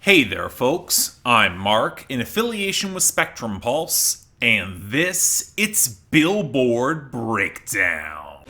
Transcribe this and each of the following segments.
Hey there, folks. I'm Mark, in affiliation with Spectrum Pulse, and it's Billboard Breakdown.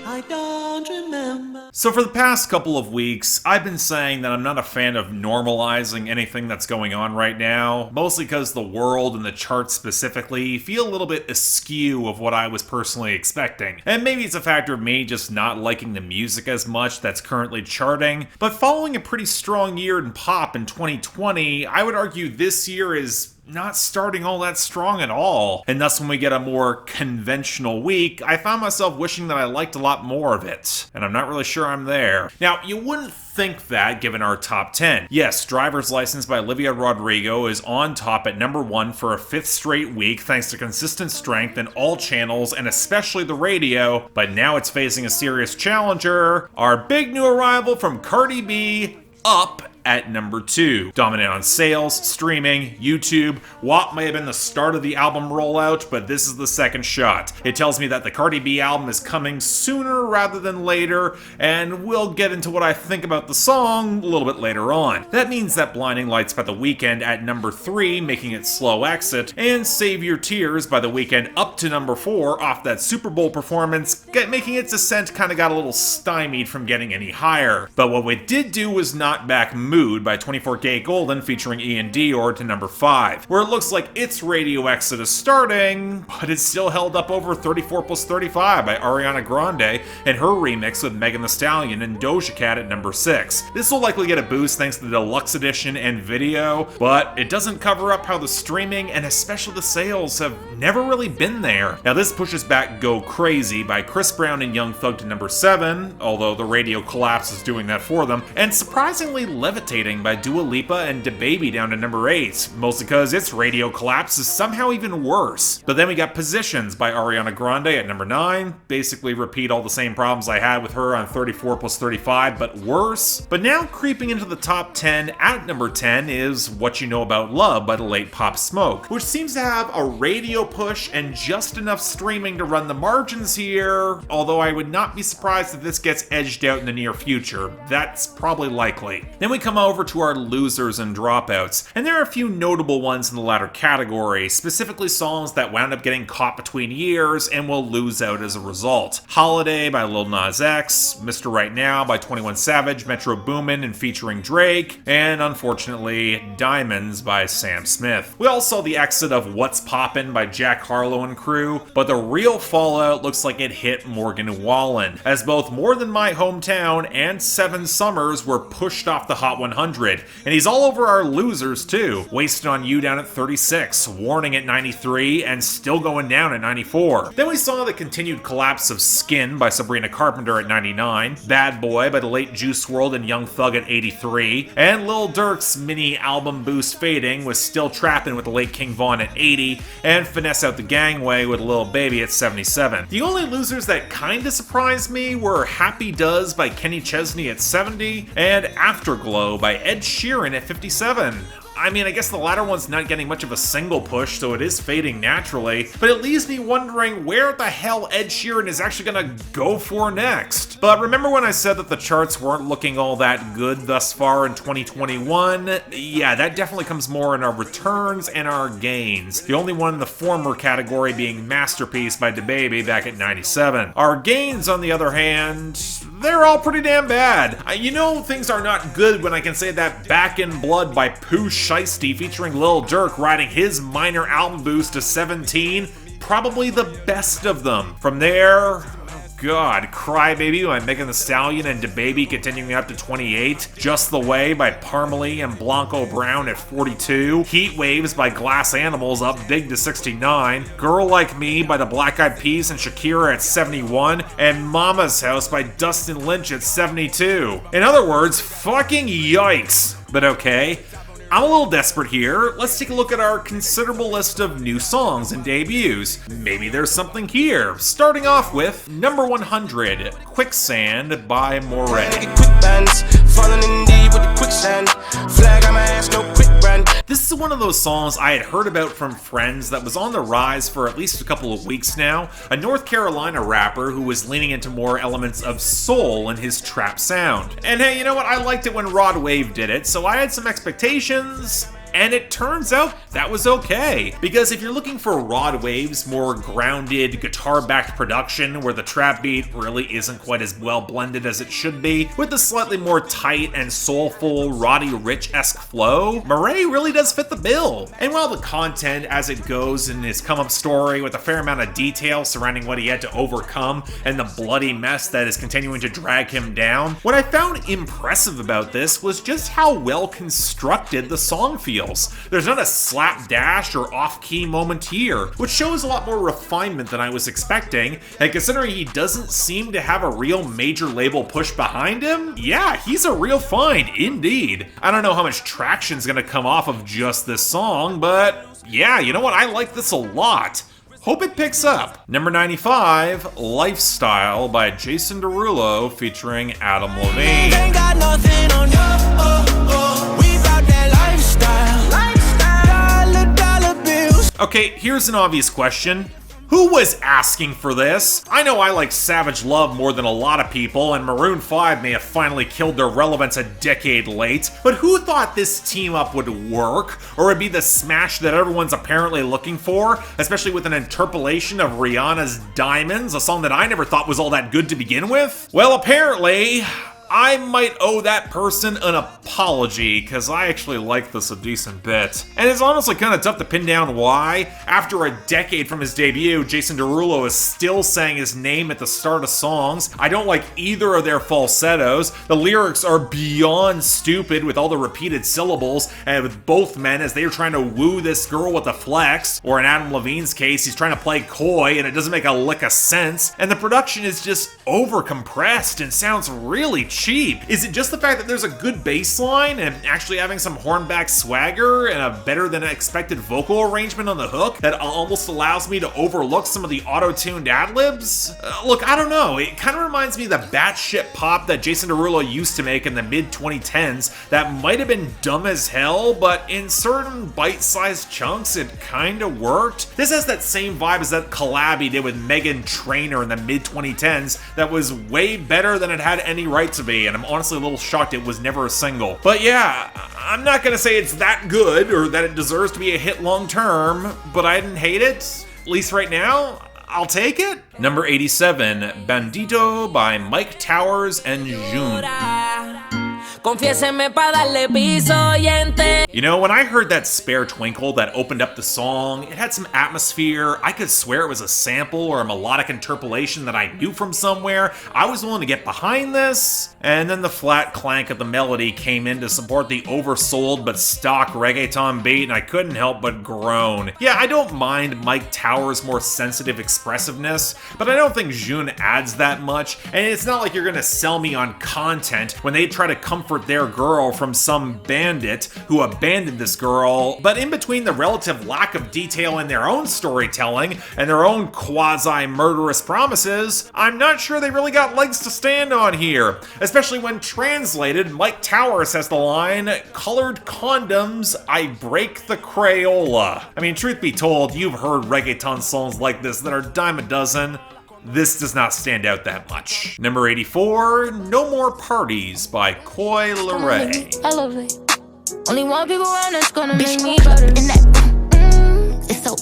I don't remember. So for the past couple of weeks, I've been saying that I'm not a fan of normalizing anything that's going on right now, mostly because the world and the charts specifically feel a little bit askew of what I was personally expecting. And maybe it's a factor of me just not liking the music as much that's currently charting, but following a pretty strong year in pop in 2020, I would argue this year is not starting all that strong at all. And thus when we get a more conventional week, I found myself wishing that I liked a lot more of it. And I'm not really sure I'm there. Now, you wouldn't think that given our top 10. Yes, Driver's License by Olivia Rodrigo is on top at number 1 for a 5th straight week thanks to consistent strength in all channels and especially the radio, but now it's facing a serious challenger, our big new arrival from Cardi B, Up, at number 2. Dominant on sales, streaming, YouTube. WAP may have been the start of the album rollout, but this is the second shot. It tells me that the Cardi B album is coming sooner rather than later, and we'll get into what I think about the song a little bit later on. That means that Blinding Lights by The Weeknd at number 3, making its slow exit, and Save Your Tears by The Weeknd up to number 4 off that Super Bowl performance, making its ascent kinda got a little stymied from getting any higher. But what we did do was knock back Mood by 24K Golden featuring Ian Dior to number 5, where it looks like its radio exit is starting, but it's still held up over 34 plus 35 by Ariana Grande and her remix with Megan Thee Stallion and Doja Cat at number 6. This will likely get a boost thanks to the deluxe edition and video, but it doesn't cover up how the streaming and especially the sales have never really been there. Now this pushes back Go Crazy by Chris Brown and Young Thug to number 7, although the radio collapse is doing that for them, and surprisingly Levitating by Dua Lipa and DaBaby down to number 8, mostly because its radio collapse is somehow even worse. But then we got Positions by Ariana Grande at number 9, basically repeat all the same problems I had with her on 34 plus 35, but worse. But now creeping into the top 10 at number 10 is What You Know About Love by the late Pop Smoke, which seems to have a radio push and just enough streaming to run the margins here, although I would not be surprised if this gets edged out in the near future. That's probably likely. Then we come over to our losers and dropouts, and there are a few notable ones in the latter category, specifically songs that wound up getting caught between years and will lose out as a result. Holiday by Lil Nas X, Mr. Right Now by 21 Savage, Metro Boomin and featuring Drake, and unfortunately Diamonds by Sam Smith. We all saw the exit of What's Poppin' by Jack Harlow and crew, but the real fallout looks like it hit Morgan Wallen, as both More Than My Hometown and Seven Summers were pushed off the Hot 100, and he's all over our losers too. Wasted on You down at 36, Warning at 93, and Still Going Down at 94. Then we saw the continued collapse of Skin by Sabrina Carpenter at 99, Bad Boy by the late Juice WRLD and Young Thug at 83, and Lil Durk's mini album boost fading with Still Trappin' with the late King Von at 80, and Finesse Out the Gangway with Lil Baby at 77. The only losers that kinda surprised me were Happy Does by Kenny Chesney at 70, and Afterglow by Ed Sheeran at 57. I mean, I guess the latter one's not getting much of a single push, so it is fading naturally, but it leaves me wondering where the hell Ed Sheeran is actually gonna go for next. But remember when I said that the charts weren't looking all that good thus far in 2021? Yeah, that definitely comes more in our returns and our gains. The only one in the former category being Masterpiece by DaBaby back at 97. Our gains, on the other hand, they're all pretty damn bad. You know things are not good when I can say that Back in Blood by Pooh Shiesty featuring Lil Durk riding his minor album boost to 17, probably the best of them. From there, God, Cry Baby by Megan Thee Stallion and DaBaby continuing up to 28, Just the Way by Parmalee and Blanco Brown at 42, Heat Waves by Glass Animals up big to 69, Girl Like Me by the Black Eyed Peas and Shakira at 71, and Mama's House by Dustin Lynch at 72. In other words, fucking yikes. But okay, I'm a little desperate here. Let's take a look at our considerable list of new songs and debuts. Maybe there's something here. Starting off with number 100, Quicksand by Morray. Falling in deep with the quicksand. Flag on my ass, no quick friend. This is one of those songs I had heard about from friends that was on the rise for at least a couple of weeks now. A North Carolina rapper who was leaning into more elements of soul in his trap sound. And hey, you know what? I liked it when Rod Wave did it, so I had some expectations. And it turns out that was okay. Because if you're looking for Rod Wave's more grounded, guitar-backed production where the trap beat really isn't quite as well blended as it should be, with the slightly more tight and soulful, Roddy Ricch-esque flow, Morray really does fit the bill. And while the content as it goes in his come-up story with a fair amount of detail surrounding what he had to overcome and the bloody mess that is continuing to drag him down, what I found impressive about this was just how well constructed the song feels. There's not a slapdash or off-key moment here, which shows a lot more refinement than I was expecting, and considering he doesn't seem to have a real major label push behind him, yeah, he's a real find, indeed. I don't know how much traction's gonna come off of just this song, but yeah, you know what, I like this a lot. Hope it picks up. Number 95, Lifestyle by Jason Derulo featuring Adam Levine. Ain't got nothing on you. We bout that lifestyle. Dollar bills. Okay, here's an obvious question. Who was asking for this? I know I like Savage Love more than a lot of people, and Maroon 5 may have finally killed their relevance a decade late, but who thought this team up would work, or would be the smash that everyone's apparently looking for, especially with an interpolation of Rihanna's Diamonds, a song that I never thought was all that good to begin with? Well, apparently, I might owe that person an apology, because I actually like this a decent bit. And it's honestly kind of tough to pin down why. After a decade from his debut, Jason Derulo is still saying his name at the start of songs. I don't like either of their falsettos. The lyrics are beyond stupid with all the repeated syllables, and with both men as they are trying to woo this girl with a flex, or in Adam Levine's case, he's trying to play coy, and it doesn't make a lick of sense. And the production is just over-compressed and sounds really cheap. Is it just the fact that there's a good bass line and actually having some hornback swagger and a better than expected vocal arrangement on the hook that almost allows me to overlook some of the auto-tuned ad-libs? Look, I don't know. It kind of reminds me of the batshit pop that Jason Derulo used to make in the mid-2010s that might have been dumb as hell, but in certain bite-sized chunks, it kind of worked. This has that same vibe as that collab he did with Meghan Trainor in the mid-2010s that was way better than it had any right to be. And I'm honestly a little shocked it was never a single. But yeah, I'm not gonna say it's that good or that it deserves to be a hit long term, but I didn't hate it, at least right now. I'll take it. Number 87, Bandido by Myke Towers and Juhn. You know, when I heard that spare twinkle that opened up the song, it had some atmosphere. I could swear it was a sample or a melodic interpolation that I knew from somewhere. I was willing to get behind this. And then the flat clank of the melody came in to support the oversold but stock reggaeton beat, and I couldn't help but groan. Yeah, I don't mind Myke Towers' more sensitive expressiveness, but I don't think Juhn adds that much, and it's not like you're gonna sell me on content when they try to comfort their girl from some bandit who abandoned this girl, but in between the relative lack of detail in their own storytelling and their own quasi-murderous promises, I'm not sure they really got legs to stand on here, especially when translated, Myke Towers has the line, "Colored condoms, I break the Crayola." I mean, truth be told, you've heard reggaeton songs like this that are dime a dozen. This does not stand out that much. Number 84, No More Parties by Coi Leray. I love it. Only one people around that's gonna make me better. And that, it's so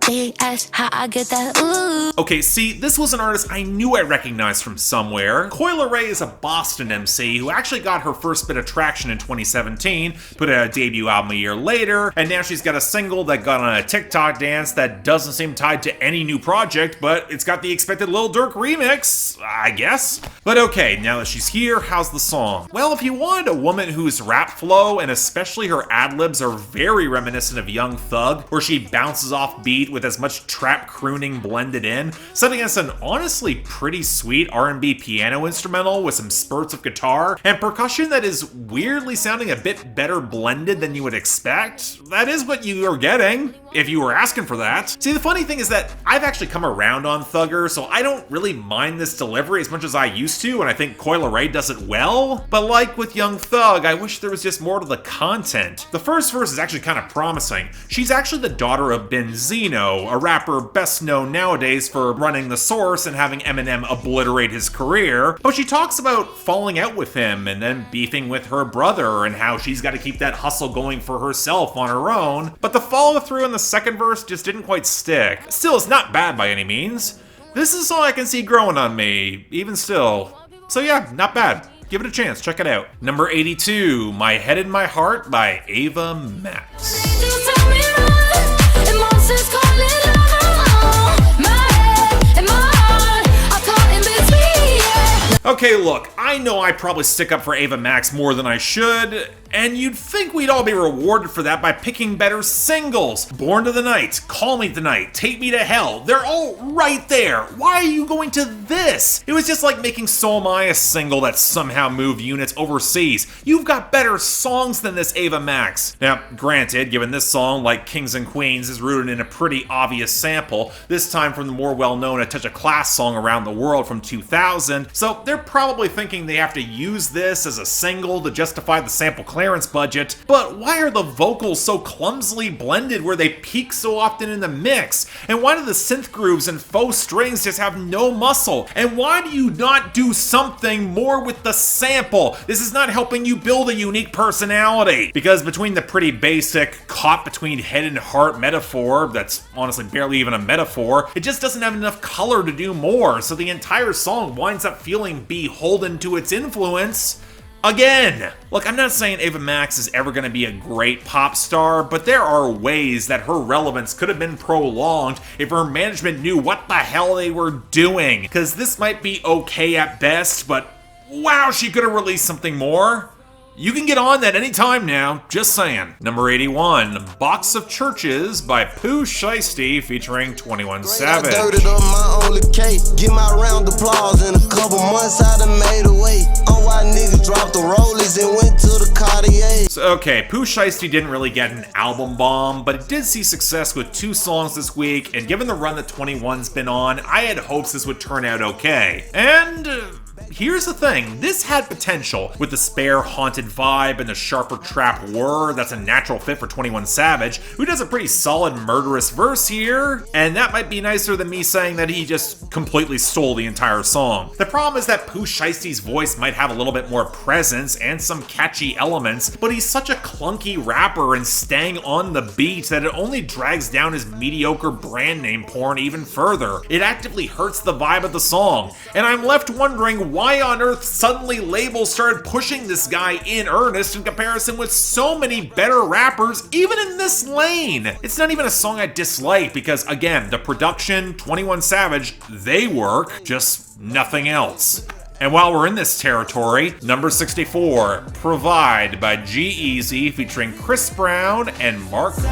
they ask how I get that ooh. Okay, see, this was an artist I knew I recognized from somewhere. Coi Leray is a Boston MC who actually got her first bit of traction in 2017, put out a debut album a year later, and now she's got a single that got on a TikTok dance that doesn't seem tied to any new project, but it's got the expected Lil Durk remix, I guess. But okay, now that she's here, how's the song? Well, if you wanted a woman whose rap flow, and especially her ad-libs, are very reminiscent of Young Thug, where she bounces off beat with as much trap crooning blended in, setting us an honestly pretty sweet R&B piano instrumental with some spurts of guitar and percussion that is weirdly sounding a bit better blended than you would expect. That is what you are getting, if you were asking for that. See, the funny thing is that I've actually come around on Thugger, so I don't really mind this delivery as much as I used to, and I think Leray does it well. But like with Young Thug, I wish there was just more to the content. The first verse is actually kind of promising. She's actually the daughter of Benzino, a rapper best known nowadays for running The Source and having Eminem obliterate his career. But she talks about falling out with him and then beefing with her brother and how she's got to keep that hustle going for herself on her own. But the follow through in the second verse just didn't quite stick. Still, it's not bad by any means. This is all I can see growing on me, even still. So yeah, not bad. Give it a chance, check it out. Number 82, My Head in My Heart by Ava Max. Okay, look, I know I probably stick up for Ava Max more than I should, and you'd think we'd all be rewarded for that by picking better singles. Born to the Night, Call Me Tonight, Take Me to Hell, they're all right there. Why are you going to this? It was just like making So Am I a single that somehow moved units overseas. You've got better songs than this, Ava Max. Now, granted, given this song, like Kings and Queens, is rooted in a pretty obvious sample, this time from the more well-known A Touch of Class song Around the World from 2000, so they're probably thinking they have to use this as a single to justify the sample clearance budget, but why are the vocals so clumsily blended where they peak so often in the mix? And why do the synth grooves and faux strings just have no muscle? And why do you not do something more with the sample? This is not helping you build a unique personality. Because between the pretty basic caught between head and heart metaphor, that's honestly barely even a metaphor, it just doesn't have enough color to do more, so the entire song winds up feeling beholden to its influence again. Look, I'm not saying Ava Max is ever going to be a great pop star, but there are ways that her relevance could have been prolonged if her management knew what the hell they were doing. Because this might be okay at best, but wow, she could have released something more. You can get on that anytime now, just saying. Number 81, Box of Churches by Pooh Shiesty featuring 21 Savage. I dirted up my only cake, get my round of applause. In a couple months I done made a way. On why niggas dropped the rollies and went to the Cartier. So okay, Pooh Shiesty didn't really get an album bomb, but it did see success with 2 songs this week, and given the run that 21's been on, I had hopes this would turn out okay. And here's the thing, this had potential with the spare haunted vibe and the sharper trap whir that's a natural fit for 21 Savage, who does a pretty solid murderous verse here, and that might be nicer than me saying that he just completely stole the entire song. The problem is that Pooh Shiesty's voice might have a little bit more presence and some catchy elements, but he's such a clunky rapper and staying on the beat that it only drags down his mediocre brand name porn even further. It actively hurts the vibe of the song, and I'm left wondering why on earth suddenly labels started pushing this guy in earnest in comparison with so many better rappers even in this lane. It's not even a song I dislike because, again, the production, 21 Savage, they work, just nothing else. And while we're in this territory, number 64, Provide by G-Eazy featuring Chris Brown and Morrison.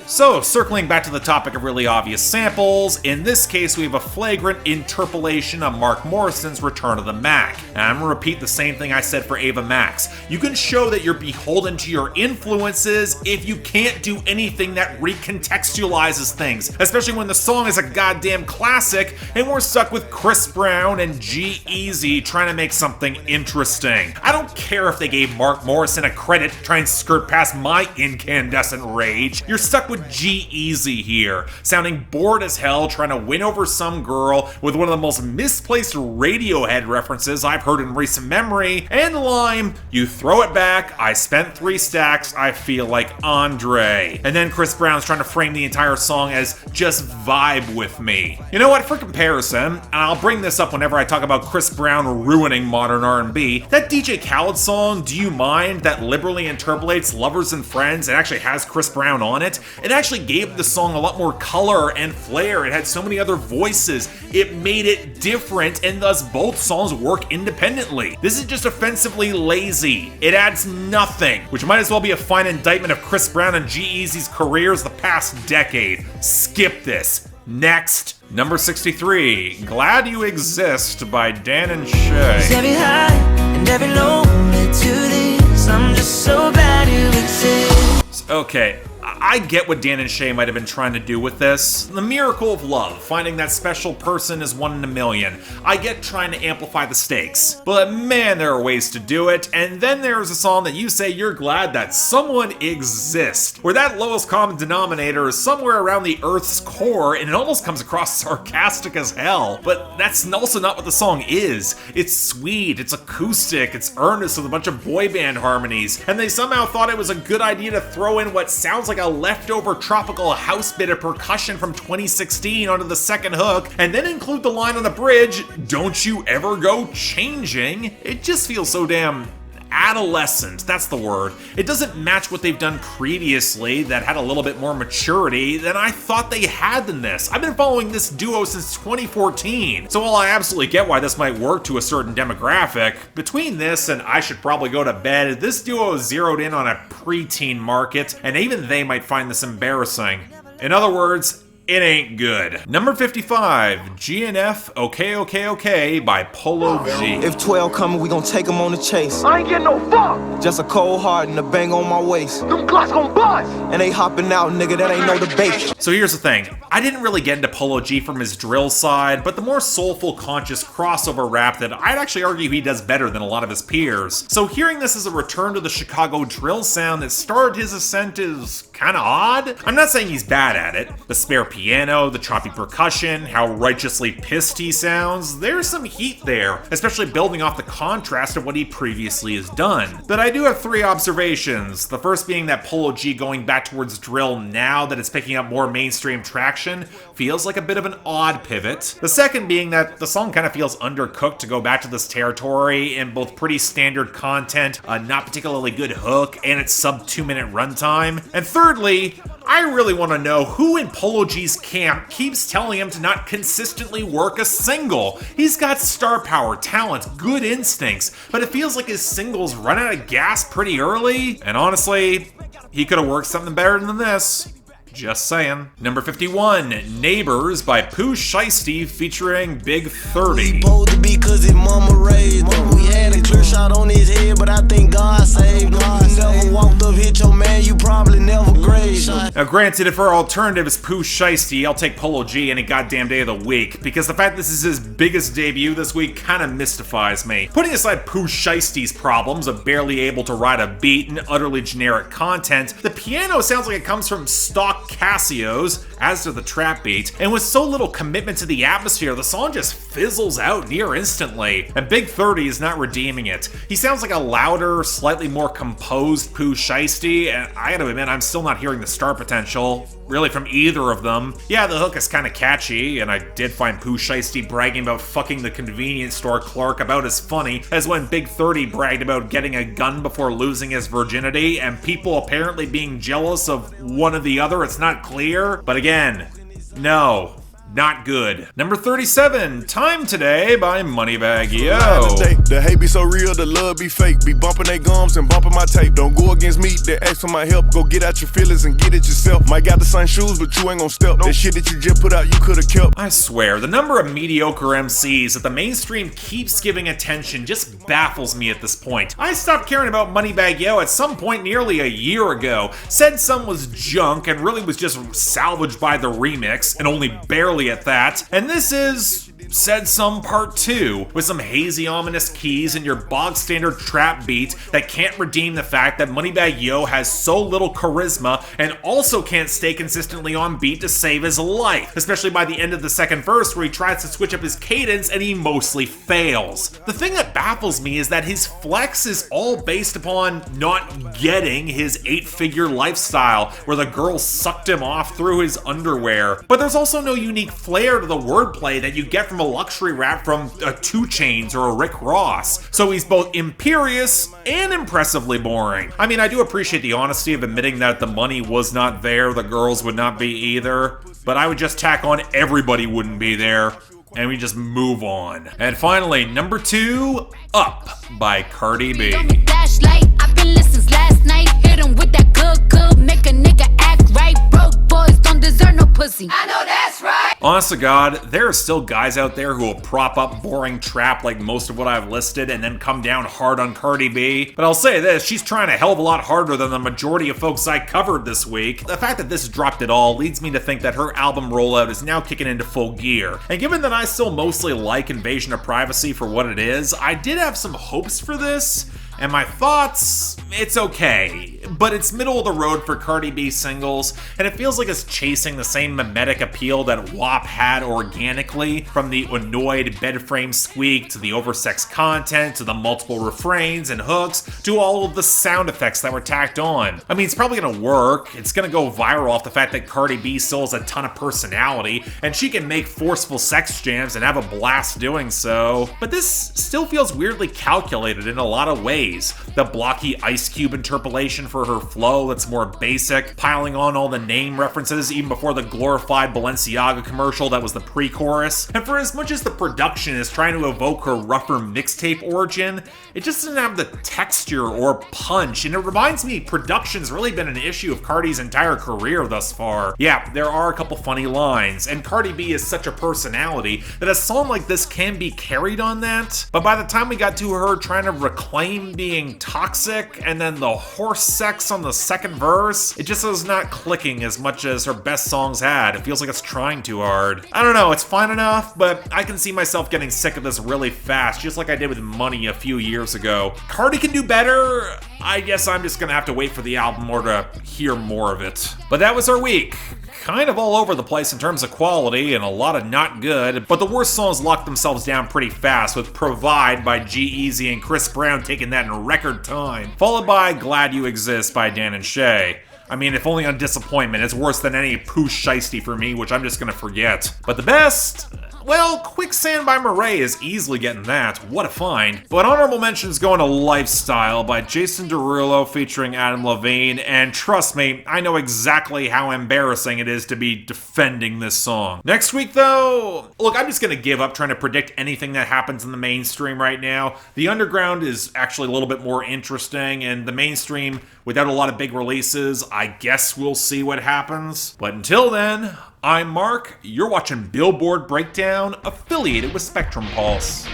So, circling back to the topic of really obvious samples, in this case we have a flagrant interpolation of Mark Morrison's Return of the Mac. And I'm gonna repeat the same thing I said for Ava Max. You can show that you're beholden to your influences if you can't do anything that recontextualizes things, especially when the song is a goddamn classic and we're stuck with Chris Brown and G-Eazy trying to make something interesting. I don't care if they gave Mark Morrison a credit to try and skirt past my incandescent rage. You're stuck with G-Eazy here, sounding bored as hell trying to win over some girl with one of the most misplaced Radiohead references I've heard in recent memory, and the line, "You throw it back, I spent 3 stacks, I feel like Andre." And then Chris Brown's trying to frame the entire song as just vibe with me. You know what, for comparison, and I'll bring this up whenever I talk about Chris Brown ruining modern R&B, that DJ Khaled song, Do You Mind, that liberally interpolates Lovers and Friends and actually has Chris Brown on it, it actually gave the song a lot more color and flair. It had so many other voices. It made it different, and thus both songs work independently. This is just offensively lazy. It adds nothing, which might as well be a fine indictment of Chris Brown and G-Eazy's careers the past decade. Skip this. Next. Number 63, Glad You Exist by Dan and Shay. Every high and every low led to this. I'm just so glad you exist. Okay, I get what Dan and Shay might have been trying to do with this. The miracle of love, finding that special person is 1 in a million. I get trying to amplify the stakes, but man, there are ways to do it. And then there's a song that you say you're glad that someone exists, where that lowest common denominator is somewhere around the Earth's core, and it almost comes across sarcastic as hell. But that's also not what the song is. It's sweet, it's acoustic, it's earnest with a bunch of boy band harmonies, and they somehow thought it was a good idea to throw in what sounds like a leftover tropical house bit of percussion from 2016 onto the second hook, and then include the line on the bridge, "Don't you ever go changing." It just feels so damn adolescent, that's the word. It doesn't match what they've done previously that had a little bit more maturity than I thought they had in this. I've been following this duo since 2014, so while I absolutely get why this might work to a certain demographic, between this and I Should Probably Go to Bed, this duo is zeroed in on a preteen market, and even they might find this embarrassing. In other words, it ain't good. Number 55, GNF OKOKOK by Polo G. If 12 coming, we gon' take them on the chase. I ain't getting no fuck. Just a cold heart and a bang on my waist. Them Glocks gon' bust. And they hopping out, nigga, that ain't no debate. So here's the thing, I didn't really get into Polo G from his drill side, but the more soulful, conscious crossover rap that I'd actually argue he does better than a lot of his peers. So hearing this as a return to the Chicago drill sound that started his ascent is kinda odd. I'm not saying he's bad at it. The spare piano, the choppy percussion, how righteously pissed he sounds, there's some heat there, especially building off the contrast of what he previously has done. But I do have 3 observations. The first being that Polo G going back towards drill now that it's picking up more mainstream traction feels like a bit of an odd pivot. The second being that the song kind of feels undercooked to go back to this territory in both pretty standard content, a not particularly good hook, and its sub 2-minute runtime. And thirdly, I really want to know who in Polo G's camp keeps telling him to not consistently work a single. He's got star power, talent, good instincts, but it feels like his singles run out of gas pretty early, and honestly, he could have worked something better than this. Just saying. Number 51, Neighbors by Pooh Shiesty featuring Big 30. Supposed to be cause his mama raised him. We had a clear shot on his head, but I think God saved him. You never walked up, hit your man, you probably never grazed him. Now granted, if our alternative is Pooh Shiesty, I'll take Polo G any goddamn day of the week, because the fact this is his biggest debut this week kinda mystifies me. Putting aside Pooh Shiesty's problems of barely able to ride a beat and utterly generic content, the piano sounds like it comes from stock Casios, as do the trap beat, and with so little commitment to the atmosphere, the song just fizzles out near instantly, and Big 30 is not redeeming it. He sounds like a louder, slightly more composed Pooh Shiesty, and I gotta admit, I'm still not hearing the star potential, really, from either of them. Yeah, the hook is kinda catchy, and I did find Pooh Shiesty bragging about fucking the convenience store clerk about as funny as when Big 30 bragged about getting a gun before losing his virginity, and people apparently being jealous of one or the other. It's not clear, but again, no. Not good. Number 37, Time Today by Moneybagg. Yo. The hate be so real, the love be fake. Be bumping they gums and bumping my tape. Don't go against me, they ask for my help. Go get out your feelings and get it yourself. Might got the same shoes, but you ain't gon' step. That shit that you just put out, you could've kept. I swear, the number of mediocre MCs that the mainstream keeps giving attention just baffles me at this point. I stopped caring about Moneybagg Yo at some point nearly a year ago. Said Some was junk and really was just salvaged by the remix, and only barely at that. And this is Said Some Part 2, with some hazy, ominous keys and your bog standard trap beat that can't redeem the fact that Moneybagg Yo has so little charisma and also can't stay consistently on beat to save his life, especially by the end of the second verse where he tries to switch up his cadence and he mostly fails. The thing that baffles me is that his flex is all based upon not getting his 8-figure lifestyle where the girl sucked him off through his underwear, but there's also no unique unique flair to the wordplay that you get from a luxury rap from a 2 Chainz or a Rick Ross. So he's both imperious and impressively boring. I mean, I do appreciate the honesty of admitting that the money was not there, the girls would not be either, but I would just tack on everybody wouldn't be there, and we just move on. And finally, number 2, Up by Cardi B. Flashlight, I've been listening since last night. Hit him with that good, make a nigga act right. Broke boys don't deserve no pussy. I know that's right. Honest to God, there are still guys out there who will prop up boring trap like most of what I've listed and then come down hard on Cardi B. But I'll say this, she's trying a hell of a lot harder than the majority of folks I covered this week. The fact that this dropped at all leads me to think that her album rollout is now kicking into full gear. And given that I still mostly like Invasion of Privacy for what it is, I did have some hopes for this. And my thoughts, it's okay, but it's middle of the road for Cardi B singles, and it feels like it's chasing the same mimetic appeal that WAP had organically, from the annoyed bed frame squeak, to the oversexed content, to the multiple refrains and hooks, to all of the sound effects that were tacked on. I mean, it's probably gonna work, it's gonna go viral off the fact that Cardi B still has a ton of personality, and she can make forceful sex jams and have a blast doing so, but this still feels weirdly calculated in a lot of ways. The blocky Ice Cube interpolation for her flow that's more basic, piling on all the name references even before the glorified Balenciaga commercial that was the pre-chorus. And for as much as the production is trying to evoke her rougher mixtape origin, it just doesn't have the texture or punch, and it reminds me production's really been an issue of Cardi's entire career thus far. Yeah, there are a couple funny lines, and Cardi B is such a personality that a song like this can be carried on that, but by the time we got to her trying to reclaim being toxic and then the horse sex on the second verse, it just is not clicking as much as her best songs had. It feels like it's trying too hard. I don't know, it's fine enough, but I can see myself getting sick of this really fast, just like I did with Money a few years ago. Cardi can do better. I guess I'm just gonna have to wait for the album or to hear more of it. But that was our week. Kind of all over the place in terms of quality and a lot of not good, but the worst songs locked themselves down pretty fast, with Provide by G-Eazy and Chris Brown taking that in record time, followed by Glad You Exist by Dan and Shay. I mean, if only on Disappointment, it's worse than any Pooh Shiesty for me, which I'm just gonna forget. But the best? Well, Quicksand by Morray is easily getting that. What a find. But honorable mentions going to Lifestyle by Jason Derulo featuring Adam Levine, and trust me, I know exactly how embarrassing it is to be defending this song. Next week, though, look, I'm just gonna give up trying to predict anything that happens in the mainstream right now. The underground is actually a little bit more interesting, and the mainstream, without a lot of big releases, I guess we'll see what happens. But until then, I'm Mark, you're watching Billboard Breakdown, affiliated with Spectrum Pulse.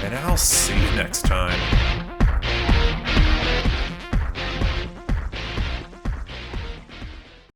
And I'll see you next time.